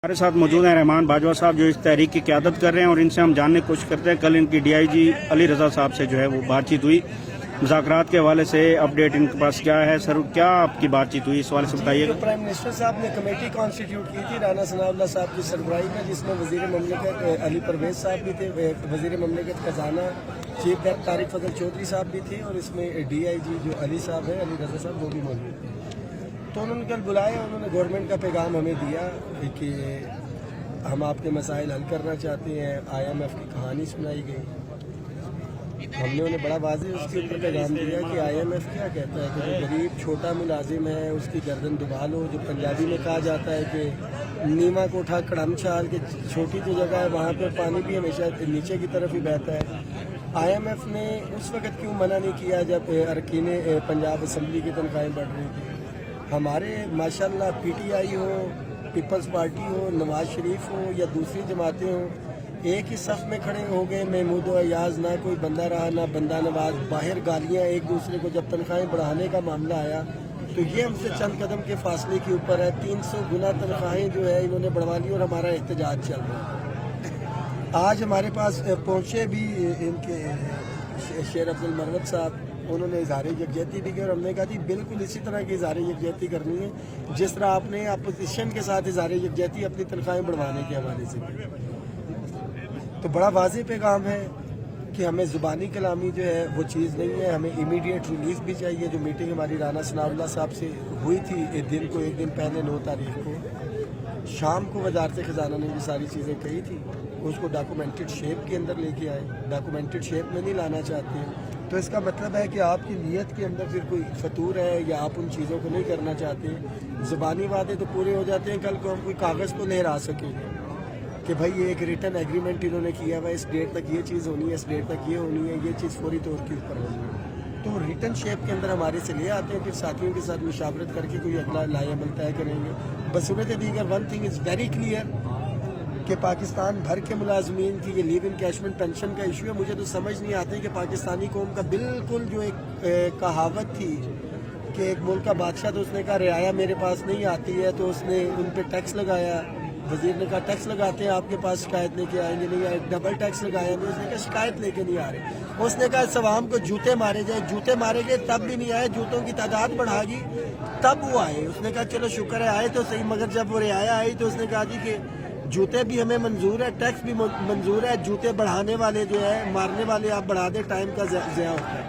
हमारे साथ मौजूद हैं रहमान बाजवा साहब जो इस तहरीक की क़यादत कर रहे हैं और इनसे हम जानने की कोशिश करते हैं। कल इनकी DIG अली रज़ा साहब से जो है वो बातचीत हुई, मुज़ाकरात के हवाले से अपडेट इनके पास क्या है? सर क्या आपकी बातचीत हुई, इस हवाले से बताइएगा। प्राइम मिनिस्टर साहब ने कमेटी कॉन्स्टिट्यूट की थी राना सनाउल्लाह साहब की सरबराही में, जिसमें वज़ीर ममलिकत अली परवेज़ साहब भी थे, वज़ीर ममलिकत खजाना चीफ व्हिप तारिक फजल चौधरी साहब भी थे, और इसमें DIG जो अली साहब है, अली रज़ा साहब, वो भी मौजूद थे। तो उन्होंने कल बुलाया, उन्होंने गवर्नमेंट का पैगाम हमें दिया कि हम आपके मसाइल हल करना चाहते हैं। IMF की कहानी सुनाई गई, हमने उन्हें बड़ा वाज़ेह उसके ऊपर पैगाम दिया कि IMF क्या कहता है कि जो गरीब छोटा मुलाजिम है उसकी गर्दन दुबा लो। जो पंजाबी में कहा जाता है कि नीमा को उठा कड़म छाल के, छोटी जो जगह है वहाँ पर पानी भी हमेशा नीचे की तरफ ही बहता है। IMF ने उस वक़्त क्यों मना नहीं किया जब अरकान पंजाब असम्बली की तनख्वाहें बढ़ रही थी? हमारे माशाल्लाह PTI हो, पीपल्स पार्टी हो, नवाज शरीफ हो या दूसरी जमातें हो, एक ही सफ़ में खड़े हो गए। महमूद अयाज ना कोई बंदा रहा ना बंदा नवाज, बाहर गालियाँ एक दूसरे को। जब तनख्वाहें बढ़ाने का मामला आया तो ये हमसे चंद कदम के फासले के ऊपर है। 300 गुना तनख्वाहें जो है इन्होंने बढ़वा ली और हमारा एहतजाज चल रहा है। आज हमारे पास पहुँचे भी इनके शेर अब्दुल मर्रत साहब, उन्होंने इज़हार यकजहती भी की और हमने कहा थी बिल्कुल इसी तरह की इज़हार यकजहती करनी है जिस तरह आपने अपोजिशन के साथ इज़हार यकजहती अपनी तनख्वाहें बढ़वाने के हवाले से की। तो बड़ा वाज़ेह पैगाम है कि हमें ज़ुबानी कलामी जो है वो चीज़ नहीं है, हमें इमीडिएट रिलीफ भी चाहिए। जो मीटिंग हमारी राना सनाउल्लाह साहब से हुई थी एक दिन पहले 9 तारीख को शाम को, वज़ारत ख़जाना ने भी सारी चीज़ें कही थी, उसको डॉक्यूमेंटेड शेप के अंदर लेके आए। डॉक्यूमेंटेड शेप में नहीं लाना चाहते हैं तो इसका मतलब है कि आपकी नीयत के अंदर फिर कोई फतूर है या आप उन चीज़ों को नहीं करना चाहते। ज़ुबानी वादे तो पूरे हो जाते हैं, कल को हम कोई कागज़ तो लहरा सकेंगे कि भाई ये एक रिटर्न एग्रीमेंट इन्होंने किया हुआ है, इस डेट तक ये चीज़ होनी है, इस डेट तक ये होनी है, ये चीज़ फौरी तौर के ऊपर होनी है। तो रिटर्न शेप के अंदर हमारे से ले आते हैं, फिर साथियों के साथ मुशावरत करके कोई अगला लाएअमल तय करेंगे। बसूरत दीगर one thing is very clear कि पाकिस्तान भर के मुलाजमीन की ये लीव इनकैशमेंट पेंशन का इशू है। मुझे तो समझ नहीं आती कि पाकिस्तानी कौम का बिल्कुल जो एक कहावत थी कि एक मुल्क का बादशाह, तो उसने कहा रियाया मेरे पास नहीं आती है तो उसने उन पर टैक्स लगाया। वजीर ने कहा टैक्स लगाते हैं आपके पास शिकायत लेके आएंगे, नहीं आए। डबल टैक्स लगाया, नहीं, उसने कहा शिकायत लेके नहीं आ रहे। उसने कहा सवाम को जूते मारे जाए, जूते मारे गए तब भी नहीं आए, जूतों की तादाद बढ़ा दी तब वो आए। उसने कहा चलो शुक्र है आए तो सही, मगर जब वो रियाया आई तो उसने कहा जी कि जूते भी हमें मंजूर है, टैक्स भी मंजूर है, जूते बढ़ाने वाले जो है मारने वाले आप बढ़ा दे, टाइम का ज़िया होता है।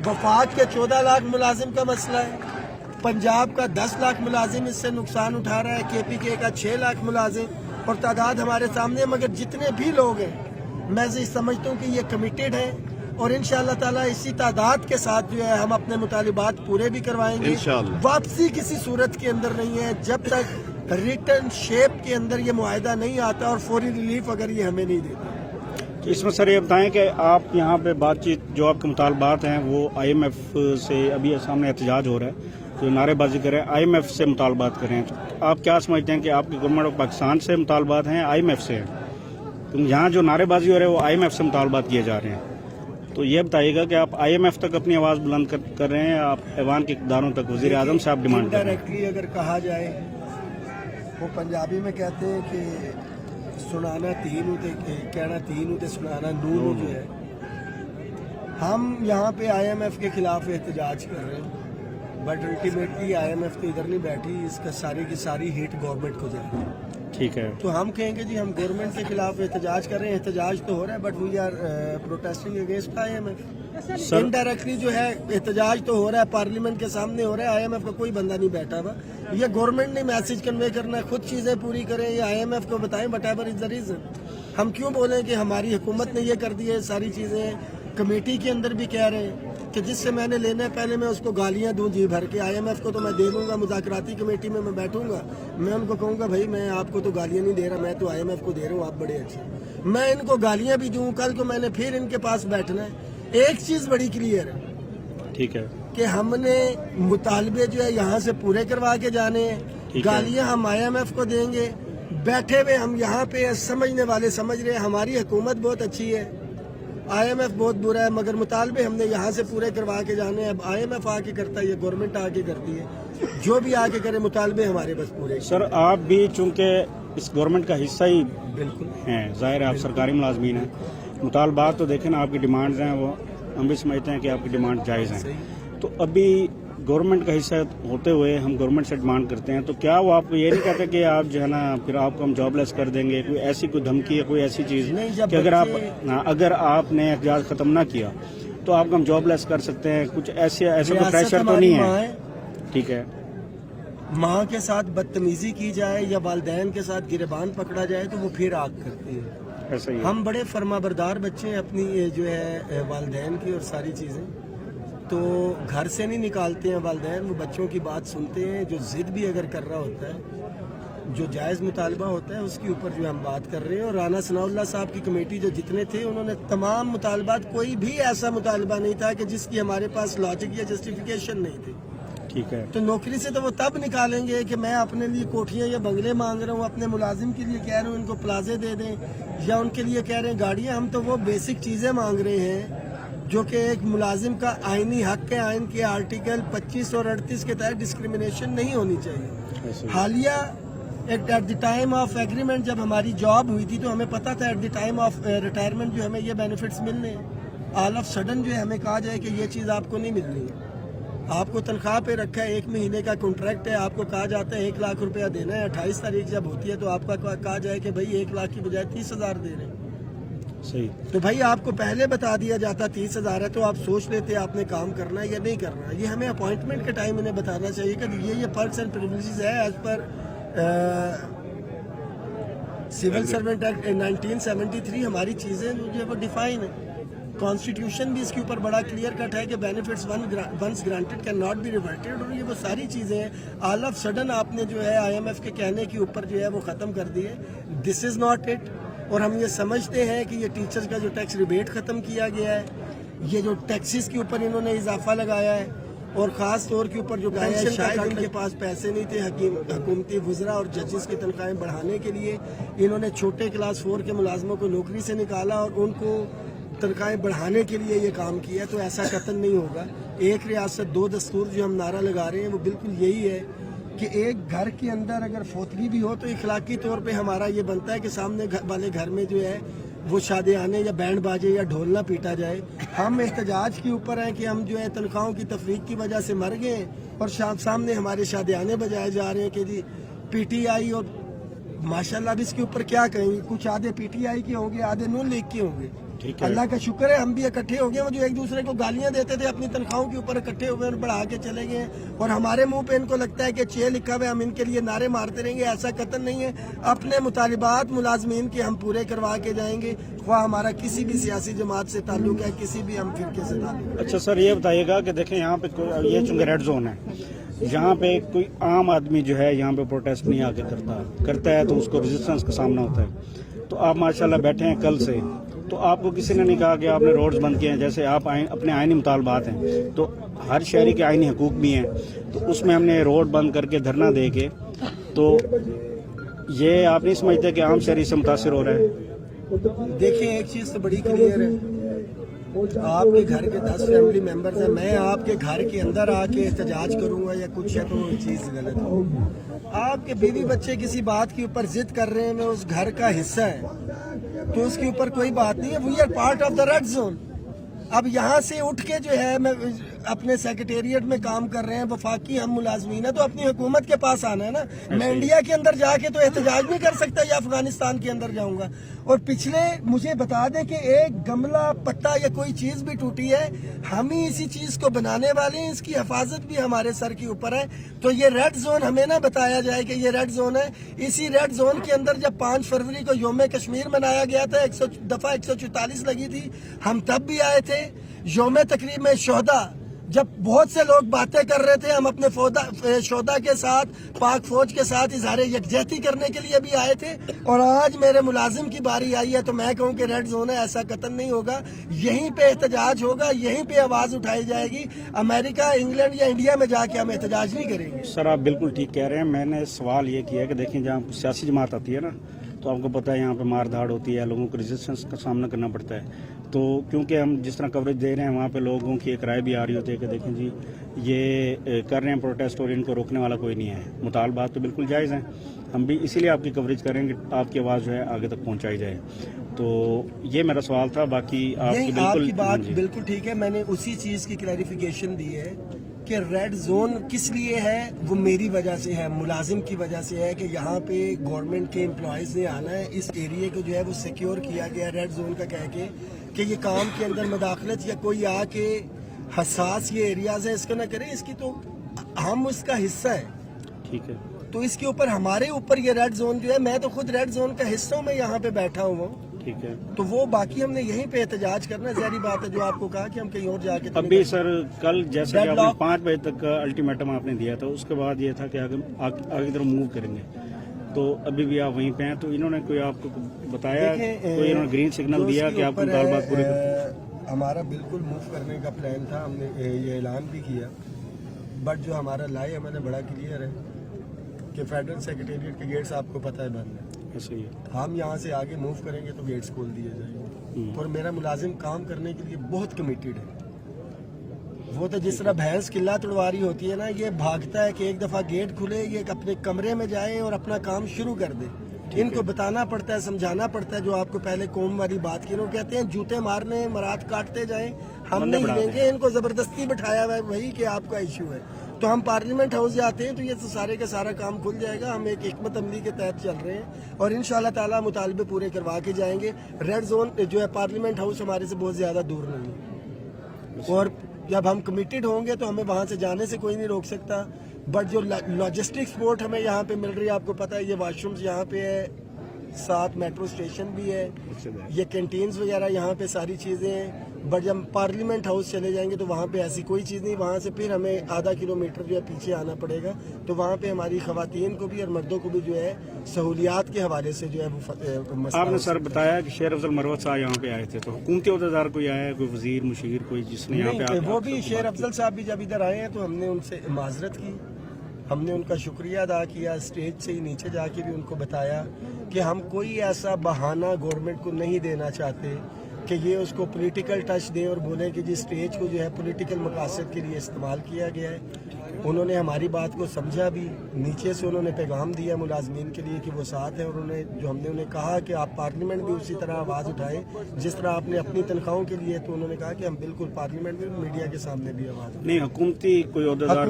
वफाक के 14 लाख मुलाजिम का मसला है, पंजाब का 10 लाख मुलाजिम इससे नुकसान उठा रहा है, KPK का 6 लाख मुलाजिम, और तादाद हमारे सामने। मगर जितने भी लोग हैं मैं समझता हूँ कि ये कमिटेड है और इंशाअल्लाह ताला इसी तादाद के साथ जो है हम अपने मुतालिबात पूरे भी करवाएंगे। वापसी किसी सूरत के अंदर नहीं है जब तक रिटर्न शेप के अंदर ये मुआहदा नहीं आता और फौरी रिलीफ अगर ये हमें नहीं देते। इसमें सर ये बताएं कि आप यहाँ पे बातचीत जो आपके मुतालबात हैं वो IMF से, अभी सामने एहतजाज हो रहा है, जो नारेबाजी करें IMF से मुतालबात करें, तो आप क्या समझते हैं कि आपकी गवर्नमेंट ऑफ पाकिस्तान से मुतालबात हैं IMF से हैं? तो यहाँ जो नारेबाजी हो रही है वो IMF से मुतालबात किए जा रहे हैं, तो ये बताइएगा कि आप IMF तक अपनी आवाज़ बुलंद कर रहे हैं, आप ऐवान के इक़्तिदारों तक वज़ीर आज़म साहब डिमांड कर रहे हैं? डायरेक्टली अगर कहा जाए, वो पंजाबी में कहते हैं कि सुनाना तीन होते, कहना तीन होते, सुनाना नून जो है। हम यहाँ पे IMF के खिलाफ एहतजाज कर रहे हैं, बट अल्टीमेटली IMF तो इधर नहीं बैठी, इसका सारी की सारी हिट गवर्नमेंट को जाएगी। ठीक है, तो हम कहेंगे जी हम गवर्नमेंट के खिलाफ एहतजाज कर रहे हैं, एहतजाज तो हो रहा है but we are protesting against IMF। Indirectly जो है एहतजाज तो हो रहा है, पार्लियामेंट के सामने हो रहा है, IMF का कोई बंदा नहीं बैठा हुआ। ये गवर्नमेंट ने मैसेज कन्वे करना है, खुद चीज़ें पूरी करें या IMF को बताएं व्हाटएवर इज द रीजन। हम क्यों बोलें कि हमारी हुकूमत ने ये कर दी है सारी चीज़ें। कमेटी के अंदर भी कह रहे हैं कि जिससे मैंने लेना है पहले मैं उसको गालियां दूं जी भर के। IMF को तो मैं दे दूंगा, मुज़ाकराती कमेटी में मैं बैठूंगा, मैं उनको कहूंगा भाई मैं आपको तो गालियां नहीं दे रहा, मैं तो IMF को दे रहा हूँ, आप बड़े अच्छे। मैं इनको गालियां भी दूं, कल को मैंने फिर इनके पास बैठना है। एक चीज़ बड़ी क्लियर है, ठीक है, कि हमने मुतालबे जो है यहाँ से पूरे करवा के जाने हैं। गालियाँ हम IMF को देंगे, बैठे हुए हम यहाँ पे समझने वाले समझ रहे हैं हमारी हुकूमत बहुत अच्छी है, IMF बहुत बुरा है, मगर मुतालबे हमने यहाँ से पूरे करवा के जाने हैं। अब IMF आके करता है, ये गवर्नमेंट आके करती है, जो भी आके करे मुतालबे हमारे बस पूरे। सर आप भी चूंकि इस गवर्नमेंट का हिस्सा ही बिल्कुल हैं, जाहिर है आप सरकारी मुलाजमीन हैं, मुतालबात तो देखें ना आपकी डिमांड्स हैं, वो हम भी समझते हैं कि आपकी डिमांड जायज़ हैं। तो अभी गवर्नमेंट का हिस्सा होते हुए हम गवर्नमेंट से डिमांड करते हैं, तो क्या वो आपको ये नहीं कहते कि आप जो है ना फिर आपको हम जॉबलेस कर देंगे, कोई ऐसी कोई धमकी या कोई ऐसी चीज़ नहीं, जब कि अगर आपने एहतजाज ख़त्म ना किया तो आपको हम जॉबलेस कर सकते हैं, कुछ ऐसा तो प्रेशर तो नहीं है? ठीक है, माँ के साथ बदतमीजी की जाए या वालिदैन के साथ गिरबान पकड़ा जाए तो वो फिर आग करती है। ऐसा ही है। हम बड़े फरमाबरदार बच्चे हैं अपनी ये जो है वालिदैन की और सारी चीज़ें, तो घर से नहीं निकालते हैं वालिदैन, वो बच्चों की बात सुनते हैं। जो ज़िद भी अगर कर रहा होता है, जो जायज़ मुतालबा होता है उसके ऊपर जो हम बात कर रहे हैं। और राना सनाउल्लाह साहब की कमेटी जो जितने थे उन्होंने तमाम मुतालबात, कोई भी ऐसा मुतालबा नहीं था कि जिसकी हमारे पास लॉजिक या जस्टिफिकेशन नहीं थी। ठीक है, तो नौकरी से तो वो तब निकालेंगे कि मैं अपने लिए कोठियाँ या बंगले मांग रहा हूँ, अपने मुलाजिम के लिए कह रहा हूँ इनको प्लाजे दे दें, या उनके लिए कह रहे हैं गाड़ियाँ। हम तो वो बेसिक चीज़ें मांग रहे हैं जो कि एक मुलाजिम का आईनी हक है। आइन के आर्टिकल 25 और 38 के तहत डिस्क्रिमिनेशन नहीं होनी चाहिए। ऐसा ही। हालिया at the time of agreement जब हमारी जॉब हुई थी तो हमें पता था at the time of retirement जो हमें ये बेनिफिट्स मिलने हैं। ऑल ऑफ सडन जो है हमें कहा जाए कि ये चीज़ आपको नहीं मिलनी है, आपको तनख्वाह पे रखा है, 1 महीने का कॉन्ट्रैक्ट है, आपको कहा जाता है 1 लाख रुपया देना है। 28 तारीख जब होती है तो आपका कहा जाए कि भाई 1 लाख की बजाय 30,000 दे रहे हैं। सही। तो भाई आपको पहले बता दिया जाता 30,000 है तो आप सोच लेते आपने काम करना है या नहीं करना है। ये हमें अपॉइंटमेंट के टाइम इन्हें बताना चाहिए कि ये पर्क्स एंड प्रिविलेजेस है as per civil servant act 1973। हमारी चीज़ें जो है वो डिफाइन है, कॉन्स्टिट्यूशन भी इसके ऊपर बड़ा क्लियर कट है कि benefits once granted can not be reverted. और ये वो सारी चीज़ें हैं ऑल ऑफ सडन आपने जो है IMF के कहने के ऊपर जो है वो ख़त्म कर दी है। This is not it. और हम ये समझते हैं कि ये टीचर्स का जो टैक्स रिबेट ख़त्म किया गया है, ये जो टैक्सेस के ऊपर इन्होंने इजाफा लगाया है, और ख़ास तौर के ऊपर जो गाया है, शायद इनके पास पैसे नहीं थे हुकूमती वज़रा और जजेस की तनख्वाहें बढ़ाने के लिए। इन्होंने छोटे क्लास 4 के मुलाजमों को नौकरी से निकाला और उनको तनख्वाहें बढ़ाने के लिए ये काम किया। तो ऐसा कतन नहीं होगा। एक रियासत 2 दस्तूर जो हम नारा लगा रहे हैं वो बिल्कुल यही है कि एक घर के अंदर अगर फोतगी भी हो तो इखलाकी तौर पे हमारा ये बनता है कि सामने वाले घर में जो है वो शादियाने या बैंड बाजे या ढोल ना पीटा जाए। हम एहतजाज के ऊपर हैं कि हम जो है तनख्वाहों की तफरीक की वजह से मर गए और सामने हमारे शादियाने बजाए जा रहे हैं कि जी PTI। और माशाल्लाह अब इसके ऊपर क्या कहेंगे, कुछ आधे PTI के होंगे, आधे नून लीग के होंगे। ठीक है। अल्लाह का शुक्र है हम भी इकट्ठे हो गए। वो जो एक दूसरे को गालियां देते थे अपनी तनख्वाहों के ऊपर इकट्ठे हो गए और बढ़ा के चले गए। और हमारे मुंह पे इनको लगता है कि 6 लिखा हुआ है, हम इनके लिए नारे मारते रहेंगे। ऐसा कतन नहीं है। अपने मुतालिबात मुलाजमीन के हम पूरे करवा के जाएंगे, ख्वाह हमारा किसी भी सियासी जमात से ताल्लुक है, किसी भी हम फिरके से ताल्लुक है। अच्छा सर, ये बताइएगा कि देखें यहाँ पे ये चूँकि रेड जोन है, यहाँ पे कोई आम आदमी जो है यहाँ पे प्रोटेस्ट नहीं आके करता है तो उसको रेजिस्टेंस का सामना होता है। तो आप माशाल्लाह बैठे हैं कल से, तो आपको किसी ने नहीं कहा कि आपने रोड्स बंद किए हैं? जैसे आप अपने आइनी मुतालबात हैं तो हर शहरी के आइनी हकूक भी हैं, तो उसमें हमने रोड बंद करके धरना दे के, तो ये आप नहीं समझते कि आम शहरी से मुतासिर हो रहा है? देखिए एक चीज़ तो बड़ी क्लियर है, आपके घर के 10 फैमिली मेंबर्स हैं, मैं आपके घर के अंदर आके एहतजाज करूंगा या कुछ है तो वो चीज़ गलत है। आपके बीवी बच्चे किसी बात के ऊपर जिद कर रहे हैं, मैं उस घर का हिस्सा है तो उसके ऊपर कोई बात नहीं है। We are part of the red zone. अब यहाँ से उठ के जो है मैं अपने सेक्रेटेरिएट में काम कर रहे हैं, वफाकी हम मुलाजमीन है तो अपनी हुकूमत के पास आना है ना। मैं इंडिया के अंदर जाके तो एहतजाज नहीं कर सकता या अफगानिस्तान के अंदर जाऊंगा। और पिछले मुझे बता दें कि एक गमला पत्ता या कोई चीज भी टूटी है, हम ही इसी चीज को बनाने वाले हैं, इसकी हिफाजत भी हमारे सर के ऊपर है। तो ये रेड जोन हमें ना बताया जाए कि ये रेड जोन है। इसी रेड जोन के अंदर जब 5 फरवरी को यौम कश्मीर मनाया गया था, 100 दफा 144 लगी थी, हम तब भी आए थे। यौम तकरीब में शोहदा जब बहुत से लोग बातें कर रहे थे, हम अपने शोहदा के साथ, पाक फौज के साथ इजहार यकजहती करने के लिए भी आए थे। और आज मेरे मुलाजिम की बारी आई है तो मैं कहूँ कि रेड जोन है, ऐसा कतन नहीं होगा। यहीं पे एहतजाज होगा, यहीं पे आवाज़ उठाई जाएगी। अमेरिका, इंग्लैंड या इंडिया में जाके हम एहतजाज नहीं करेंगे। सर आप बिल्कुल ठीक कह रहे हैं। मैंने सवाल ये किया कि देखें जहाँ सियासी जमात आती है ना, تو آپ کو پتہ ہے یہاں پہ مار دھاڑ ہوتی ہے, لوگوں کو ریزسٹنس کا سامنا کرنا پڑتا ہے. تو کیونکہ ہم جس طرح کوریج دے رہے ہیں وہاں پہ لوگوں کی ایک رائے بھی آ رہی ہوتی ہے کہ دیکھیں جی یہ کر رہے ہیں پروٹیسٹ اور ان کو روکنے والا کوئی نہیں ہے, مطالبات تو بالکل جائز ہیں, ہم بھی اسی لیے آپ کی کوریج کریں گے, آپ کی آواز جو ہے آگے تک پہنچائی جائے. تو یہ میرا سوال تھا. باقی آپ کی نہیں, آپ بالکل کی بات بالکل ٹھیک ہے. میں نے اسی چیز کی کلیریفیکیشن دی ہے کہ ریڈ زون کس لیے ہے, وہ میری وجہ سے ہے, ملازم کی وجہ سے ہے کہ یہاں پہ گورنمنٹ کے امپلائیز نے آنا ہے, اس ایریے کو جو ہے وہ سیکیور کیا گیا ریڈ زون کا کہہ کے کہ یہ کام کے اندر مداخلت یا کوئی آ کے حساس یہ ایریاز ہیں اس کا نہ کرے. اس کی تو ہم اس کا حصہ ہے, ٹھیک ہے, تو اس کے اوپر ہمارے اوپر یہ ریڈ زون جو ہے, میں تو خود ریڈ زون کا حصہ ہوں, میں یہاں پہ بیٹھا ہوا ہوں. ٹھیک ہے. تو وہ باقی ہم نے یہیں پہ احتجاج کرنا, ظاہری بات ہے جو آپ کو کہا کہ ہم کہیں اور جا کے ابھی سر کل جیسے کہ آپ نے 5 بجے تک کا الٹیمیٹم آپ نے دیا تھا, اس کے بعد یہ تھا کہ آگے طرف موو کریں گے, تو ابھی بھی آپ وہیں پہ ہیں. تو انہوں نے کوئی آپ کو بتایا, کوئی انہوں نے گرین سگنل دیا کہ آپ کو مطالبات پورے کریں؟ ہمارا بالکل موو کرنے کا پلان تھا, ہم نے یہ اعلان بھی کیا, بٹ جو ہمارا لائی ہے میں نے بڑا کلیئر ہے کہ فیڈرل سیکریٹریٹ کے گیٹس آپ کو پتہ ہے بند ہے. ہم یہاں سے آگے موو کریں گے تو گیٹس کھول دیے جائیں گے, اور میرا ملازم کام کرنے کے لیے بہت کمیٹیڈ ہے. وہ تو جس طرح بھینس قلعہ توڑوا رہی ہوتی ہے نا, یہ بھاگتا ہے کہ ایک دفعہ گیٹ کھلے, یہ اپنے کمرے میں جائیں اور اپنا کام شروع کر دیں. ان کو بتانا پڑتا ہے, سمجھانا پڑتا ہے. جو آپ کو پہلے قوم والی بات کی, انہوں کہتے ہیں جوتے مارنے, مراد کاٹتے جائیں, ہم نہیں لیں گے. ان کو زبردستی بٹھایا ہوا ہے, وہی کہ آپ کا ایشو ہے. تو ہم پارلیمنٹ ہاؤس جاتے ہیں تو یہ سارے کا سارا کام کھل جائے گا. ہم ایک حکمت عملی کے تحت چل رہے ہیں اور انشاءاللہ تعالی مطالبے پورے کروا کے جائیں گے. ریڈ زون جو ہے پارلیمنٹ ہاؤس ہمارے سے بہت زیادہ دور نہیں ہے, اور جب ہم کمیٹڈ ہوں گے تو ہمیں وہاں سے جانے سے کوئی نہیں روک سکتا. بٹ جو لاجسٹک سپورٹ ہمیں یہاں پہ مل رہی ہے, آپ کو پتہ ہے یہ واش رومز یہاں پہ ہے, ساتھ میٹرو اسٹیشن بھی ہے, یہ کینٹینز وغیرہ یہاں پہ ساری چیزیں ہیں. بٹ جب پارلیمنٹ ہاؤس چلے جائیں گے تو وہاں پہ ایسی کوئی چیز نہیں. وہاں سے پھر ہمیں آدھا کلومیٹر جو ہے پیچھے آنا پڑے گا, تو وہاں پہ ہماری خواتین کو بھی اور مردوں کو بھی جو ہے سہولیات کے حوالے سے جو ہے وہ آپ نے سر بتایا کہ شیر افضل مروت صاحب یہاں پہ آئے تھے, تو حکومتی عہدیدار کوئی آیا ہے, کوئی وزیر مشیر کوئی جس نے یہاں پہ وہ بھی شیر افضل صاحب بھی جب ادھر آئے ہیں تو ہم نے ان سے معذرت کی, ہم نے ان کا شکریہ ادا کیا. اسٹیج سے ہی نیچے جا کے بھی ان کو بتایا کہ ہم کوئی ایسا بہانہ گورنمنٹ کو نہیں دینا چاہتے کہ یہ اس کو پولیٹیکل ٹچ دیں اور بولیں کہ جی اسٹیج کو جو ہے پولیٹیکل مقاصد کے لیے استعمال کیا گیا ہے. انہوں نے ہماری بات کو سمجھا بھی, نیچے سے انہوں نے پیغام دیا ملازمین کے لیے کہ وہ ساتھ ہیں, اور انہوں نے جو ہم نے انہیں کہا کہ آپ پارلیمنٹ بھی اسی طرح آواز اٹھائیں جس طرح آپ نے اپنی تنخواہوں کے لیے, تو انہوں نے کہا کہ ہم بالکل پارلیمنٹ میں میڈیا کے سامنے بھی آواز نہیں. حکومتی کوئی عہدیدار,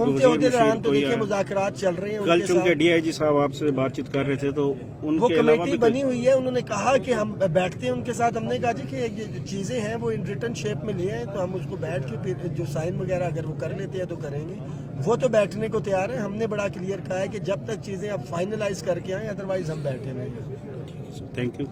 تو دیکھیے مذاکرات چل رہے ہیں. کل چونکہ ڈی آئی جی صاحب آپ سے بات چیت کر رہے تھے تو ان وہ کے علاوہ کمیٹی بنی ہوئی ہے, انہوں نے کہا کہ ہم بیٹھتے ہیں ان کے ساتھ. ہم نے کہا جی کہ یہ چیزیں ہیں وہ ان ریٹن شیپ میں لے آئیں, تو ہم اس کو بیٹھ کے پھر جو سائن وغیرہ اگر وہ کر لیتے ہیں تو کریں گے. وہ تو بیٹھنے کو تیار ہیں. ہم نے بڑا کلیئر کہا ہے کہ جب تک چیزیں اب فائنلائز کر کے آئیں, ادروائز ہم بیٹھے نہیں. Thank you.